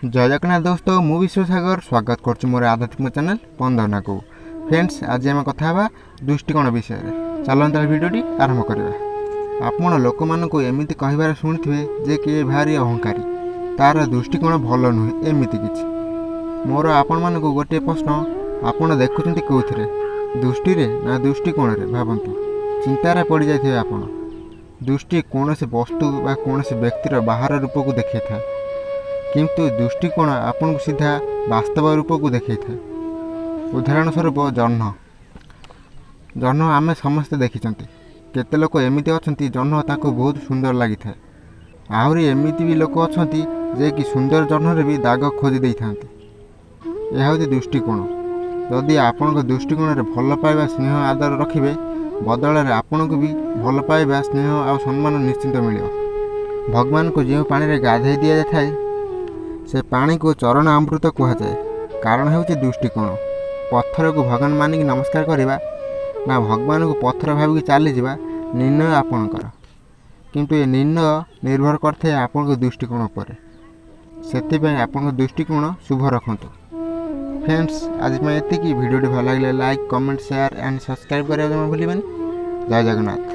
जय जगन्नाथ दोस्तों मु विश्वसागर स्वागत कर मोर आध्यात्मिक चैनल पंदना को। फ्रेंड्स आज आम कथा दृष्टिकोण विषय में चलता भिडियोटी आरंभ करवा। आपण लोक मानक एमती कहबार शुणुवे जे किए भारी अहंकारी तार दृष्टिकोण भल नुहे एमती किछि। मोर आपण मानक गोटे प्रश्न, आपण देखुं कौन दृष्टि ना दृष्टिकोण रे भावतु चिंतार पड़ जाइए। आपण दृष्टि कौन से वस्तु बा कौन से व्यक्तिर बाहर रूप को देखा था, किंतु दृष्टिकोण आपन को सीधा वास्तव रूप को देखा था। उदाहरण स्वरूप जह्न आम समस्ते देखी केते लोक एमती अच्छा जह्न ताको बहुत सुंदर लगी था। आहरी एमती भी लोक अच्छा जे कि सुंदर जह्न भी दाग खोजी दे था। यह हूँ दृष्टिकोण। जदि आपण दृष्टिकोण रे भल पाइबा स्नेह आदर रखिए बदल में आपण को भी भल पाइबा स्नेह आ सम्मान निश्चिंत मिल। भगवान को जो पानी रे गाधे दि जाए से पानी को चरण अमृत कहुए। कारण हूँ दृष्टिकोण। पत्थर को भगवान मानिक नमस्कार करवा ना भगवान को पत्थर भाविक चली जा निर्णय आपणकर, किंतु ये निर्णय निर्भर करते आपण को दृष्टिकोण पर। से आपण दृष्टिकोण शुभ रखु। फ्रेंड्स आज मैं एति भिडियोटी भल लगे like comment share and subscribe करने भूल। जय जगन्नाथ।